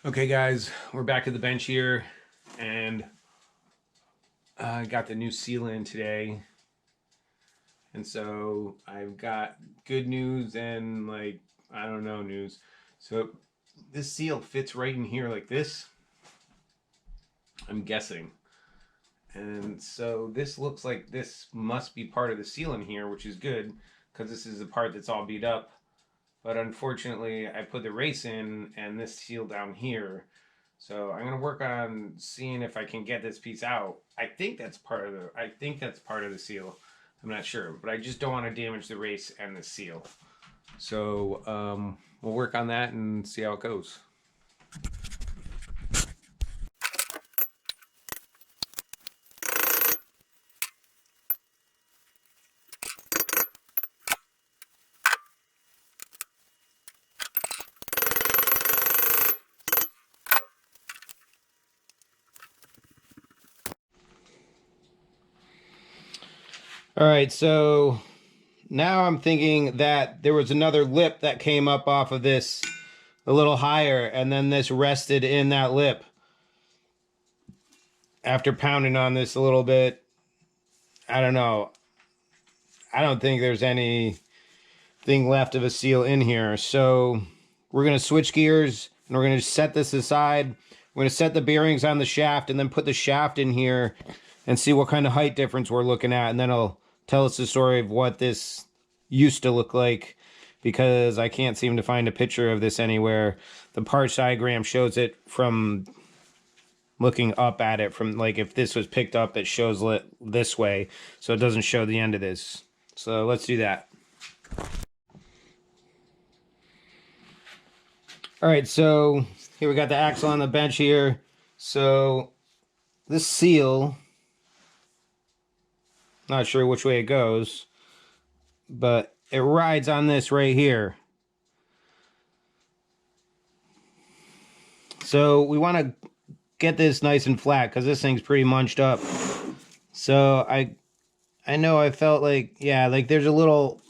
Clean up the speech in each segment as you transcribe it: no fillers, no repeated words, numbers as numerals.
Okay guys, we're back at the bench here, and I got the new seal in today, and so I've got good news and I don't know news. So this seal fits right in here like this, I'm guessing. And so this looks like this must be part of the seal in here, which is good because this is the part that's all beat up. But unfortunately, I put the race in and this seal down here. So I'm gonna work on seeing if I can get this piece out. I think that's part of the seal. I'm not sure, but I just don't want to damage the race and the seal. So we'll work on that and see how it goes. All right, so now I'm thinking that there was another lip that came up off of this a little higher, and then this rested in that lip. After pounding on this a little bit, I don't know. I don't think there's anything left of a seal in here. So we're going to switch gears, and we're going to set this aside. We're going to set the bearings on the shaft, and then put the shaft in here and see what kind of height difference we're looking at, and then I'll tell us the story of what this used to look like, because I can't seem to find a picture of this anywhere. The parts diagram shows it from looking up at it, from like if this was picked up, it shows it this way, so it doesn't show the end of this. So let's do that. All right, so here we got the axle on the bench here. So this seal, not sure which way it goes, but it rides on this right here. So we want to get this nice and flat because this thing's pretty munched up. So I know I felt like, yeah, like there's a little,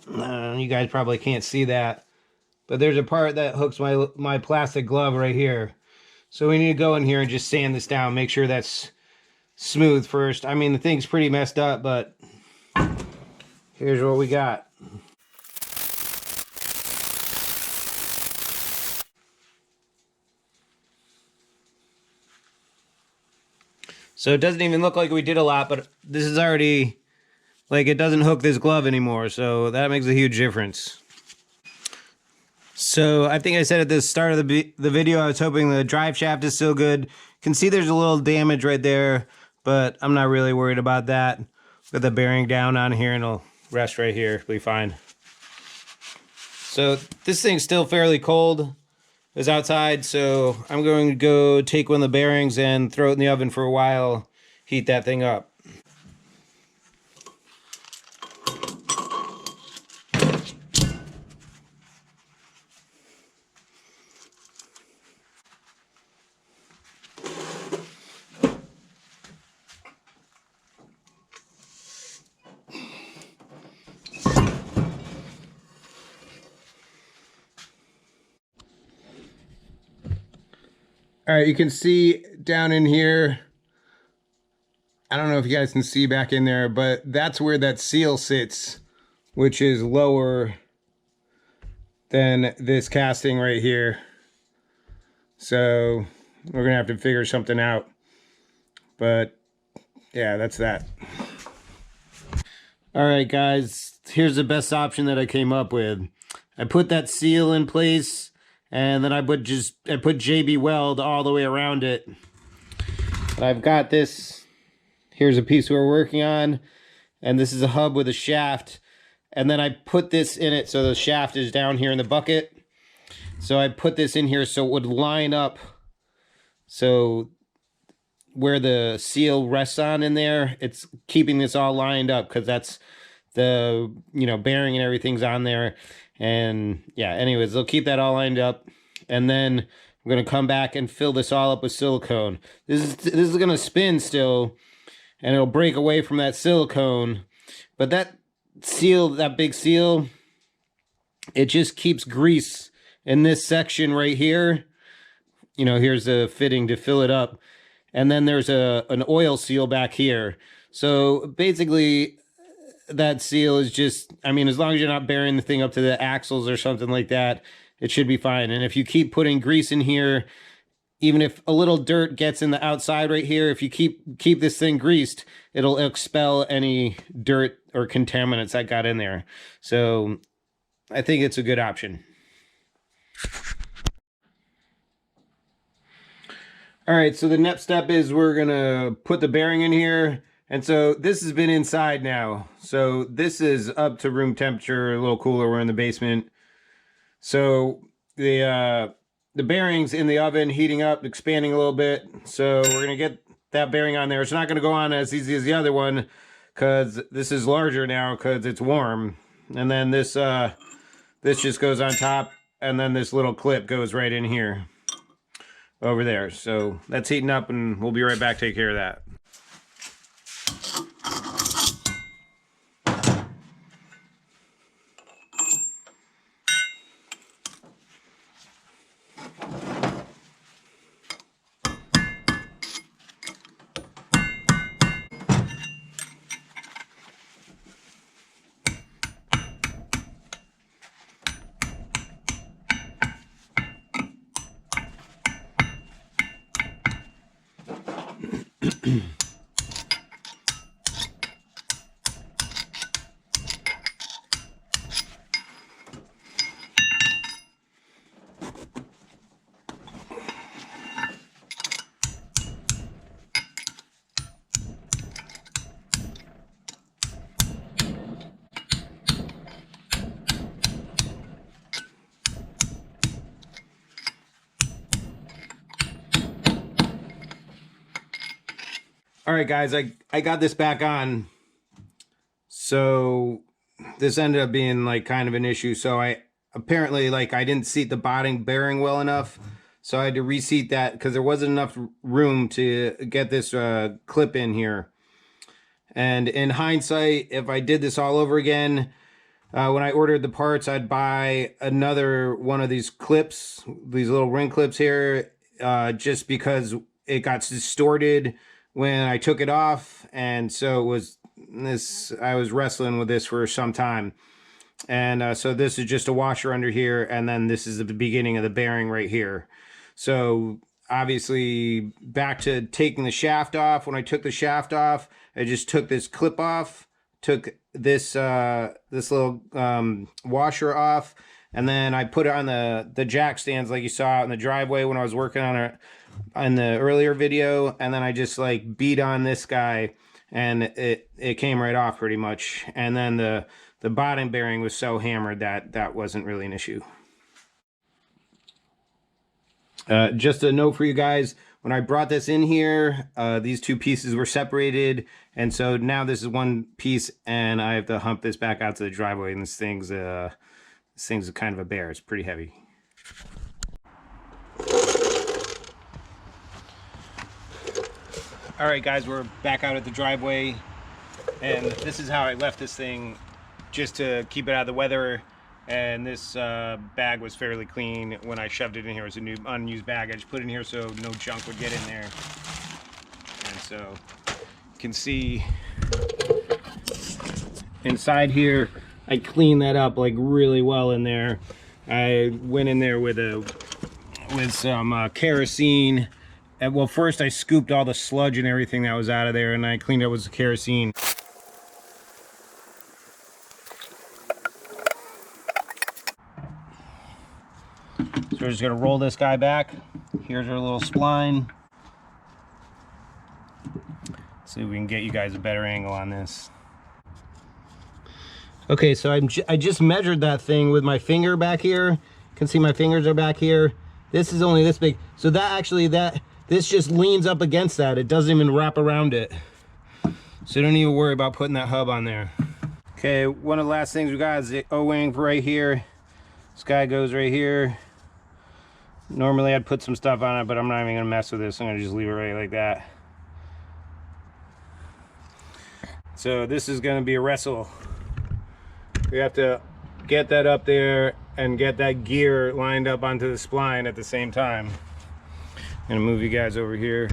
you guys probably can't see that, but there's a part that hooks my plastic glove right here. So we need to go in here and just sand this down, make sure that's smooth first. I mean, the thing's pretty messed up, but here's what we got. So it doesn't even look like we did a lot, but this is already, like, it doesn't hook this glove anymore, so that makes a huge difference. So I think I said at the start of the video, I was hoping the drive shaft is still good. You can see there's a little damage right there, but I'm not really worried about that. Put the bearing down on here and it'll rest right here. It'll be fine. So this thing's still fairly cold. It's outside, so I'm going to go take one of the bearings and throw it in the oven for a while, heat that thing up. All right, you can see down in here, I don't know if you guys can see back in there, but that's where that seal sits, which is lower than this casting right here. So we're gonna have to figure something out. But yeah, that's that. All right, guys, here's the best option that I came up with. I put that seal in place, and then I put JB Weld all the way around it. And I've got this, here's a piece we're working on, and this is a hub with a shaft. And then I put this in it, so the shaft is down here in the bucket. So I put this in here so it would line up. So where the seal rests on in there, it's keeping this all lined up because that's the, bearing and everything's on there. And yeah, anyways, they'll keep that all lined up. And then I'm going to come back and fill this all up with silicone. This is going to spin still, and it'll break away from that silicone. But that seal, that big seal, it just keeps grease in this section right here you know, here's a fitting to fill it up. And then there's an oil seal back here. So basically that seal is just, I mean, as long as you're not burying the thing up to the axles or something like that, it should be fine. And if you keep putting grease in here, even if a little dirt gets in the outside right here, if you keep this thing greased, it'll expel any dirt or contaminants that got in there. So I think it's a good option. All right, so the next step is we're gonna put the bearing in here. And so this has been inside now. So this is up to room temperature, a little cooler. We're in the basement. So the bearing's in the oven, heating up, expanding a little bit. So we're gonna get that bearing on there. It's not gonna go on as easy as the other one because this is larger now because it's warm. And then this just goes on top, and then this little clip goes right in here over there. So that's heating up, and we'll be right back to take care of that. All right, guys, I got this back on. So this ended up being like kind of an issue. So I apparently, like, I didn't seat the bottom bearing well enough. So I had to reseat that because there wasn't enough room to get this clip in here. And in hindsight, if I did this all over again, when I ordered the parts, I'd buy another one of these clips, these little ring clips here, just because it got distorted when I took it off. And so it was this, I was wrestling with this for some time. And so this is just a washer under here, and then this is the beginning of the bearing right here. So obviously back to taking the shaft off. When I took the shaft off, I just took this clip off, took this this little washer off, and then I put it on the jack stands like you saw out in the driveway when I was working on it in the earlier video. And then I just like beat on this guy, and it came right off pretty much. And then the bottom bearing was so hammered that wasn't really an issue. Just a note for you guys, when I brought this in here, these two pieces were separated, and so now this is one piece, and I have to hump this back out to the driveway, and this thing's kind of a bear. It's pretty heavy. All right, guys, we're back out at the driveway, and this is how I left this thing, just to keep it out of the weather. And this bag was fairly clean when I shoved it in here. It was a new unused bag. I just put it in here so no junk would get in there. And so you can see inside here, I cleaned that up like really well in there. I went in there with some kerosene. And, well, first I scooped all the sludge and everything that was out of there, and I cleaned it with kerosene. So we're just gonna roll this guy back. Here's our little spline. See if we can get you guys a better angle on this. Okay, so I just measured that thing with my finger back here. You can see my fingers are back here. This is only this big. So this just leans up against that. It doesn't even wrap around it. So don't even worry about putting that hub on there. Okay, one of the last things we got is the O-wing right here. This guy goes right here. Normally I'd put some stuff on it, but I'm not even gonna mess with this. I'm gonna just leave it right like that. So this is gonna be a wrestle. We have to get that up there and get that gear lined up onto the spline at the same time. gonna move you guys over here.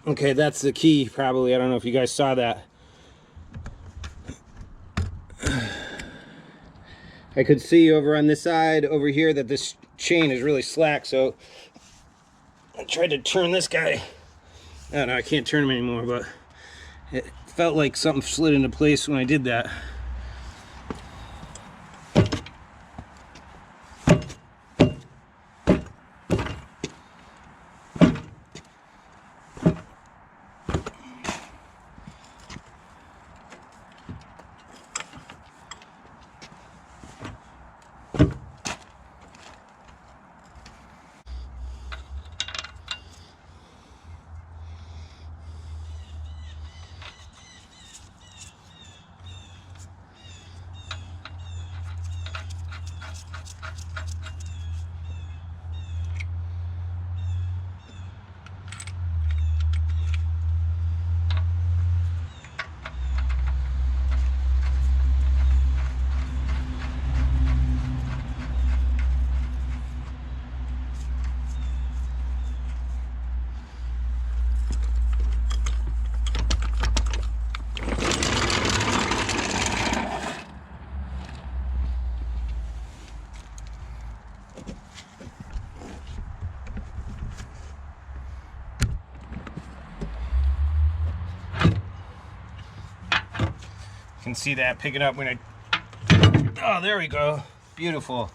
Okay, that's the key, probably. I don't know if you guys saw that. I could see over on this side, over here, that this chain is really slack, so I tried to turn this guy. I don't know, I can't turn him anymore, but it felt like something slid into place when I did that. Can see that picking up when I, oh, there we go, beautiful.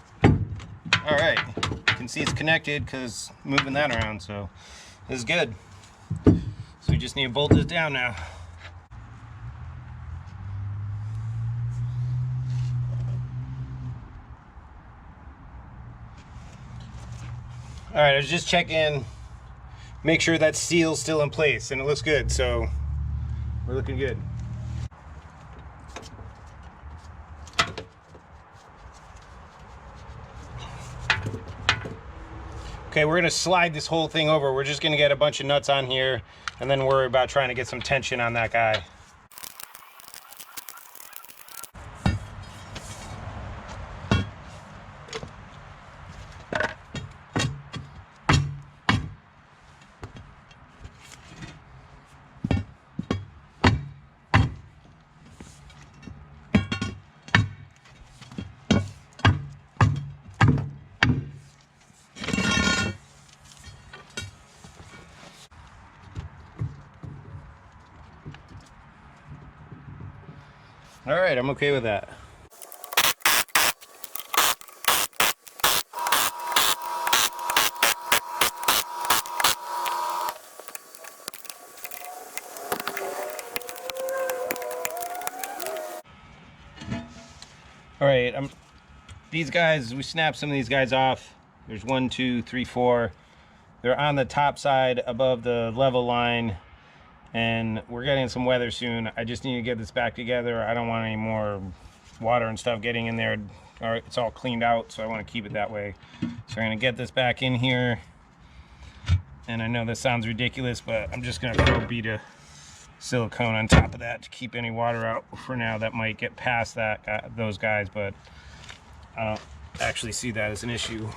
All right, you can see it's connected because moving that around, so this is good. So we just need to bolt this down now. All right, I was just checking, make sure that seal's still in place, and it looks good, so we're looking good. Okay, we're gonna slide this whole thing over. We're just gonna get a bunch of nuts on here and then worry about trying to get some tension on that guy. All right, I'm okay with that. All right, these guys, we snapped some of these guys off. There's 1, 2, 3, 4. They're on the top side above the level line, and we're getting some weather soon. I just need to get this back together. I don't want any more water and stuff getting in there. All right, it's all cleaned out, so I want to keep it that way. So we're gonna get this back in here. And I know this sounds ridiculous, but I'm just gonna throw a bead of silicone on top of that to keep any water out for now. That might get past that those guys, but I don't actually see that as an issue.